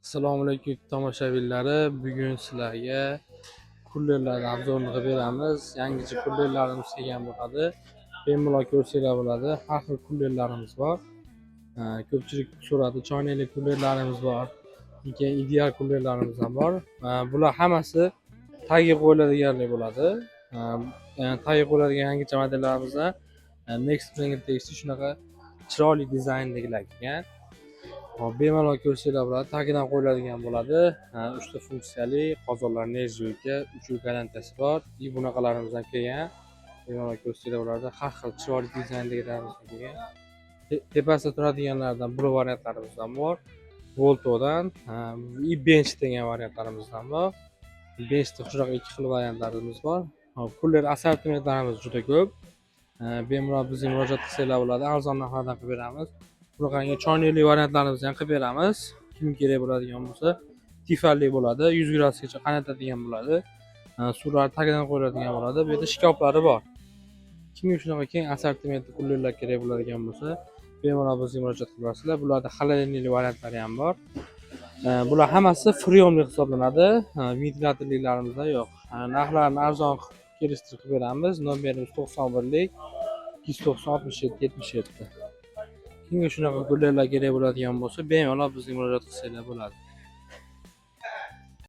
Assalomu alaykum tomoshabinlari. Bugun sizlarga kullerlar obzorini qilib beramiz. Yangicha kullerlarimiz kelgan bo'ladi. Bemalol ko'rsanglar bo'ladi. Har xil kullerlarimiz bor. Ko'pchilik so'radi, choynakli kullerlarimiz bor. Keyin ideal kullerlarimiz ham bor. Bular hammasi tagiga qo'yiladiganlik bo'ladi. Tagiga qo'yiladigan yangicha modellarimizda Next Planet tegishli shunaqa chiroyli dizayndagilar kelgan. Bemalol ko'rsanglar bo'ladi. Tagidan qo'yiladigan bo'ladi. 3 ta funksiyali qozonlar nejvika, 3 garantiyasi bor. Bunaqalarimiz ham kelgan. Bemalol ko'rsanglar bo'ladi. Har xil chiroyli dizayndagilarimiz kelgan. Tepasida turadiganlardan bir variantlarimiz ham bor. Voltodan, bench degan variantlarimiz ham bor. Benchda shunaqa ikki xil variantlarimiz bor. Kuller assortimentlarimiz juda ko'p. Bemalol bizga murojaat qilsanglar bo'ladi. Arzon narxlardan qilib beramiz. Bunaqangi choynakli variantlarimizni ham qilib beramiz. Kim kerak bo'ladigan bo'lsa, tifalli bo'ladi, 100 gradusgacha qaynatadigan bo'ladi. Suvlar tagidan qo'yiladigan bo'ladi. Bu yerda shkaflari bor. Kimga shunaqa keng assortimentli kullerlar kerak bo'ladigan bo'lsa, bemalol bizga murojaat qilasizlar. Bularda xolodilnikli variantlari ham bor. Bular hammasi freonli hisoblanadi. Ventilyatorliklarimizda yo'q. Narxlarni arzon kelishtirib beramiz. Nomerimiz 91lik 290 67 77. Kimga shunaqa kullerlar kerak bo'ladigan bo'lsa, bemalol bizga murojaat qilsanglar bo'ladi.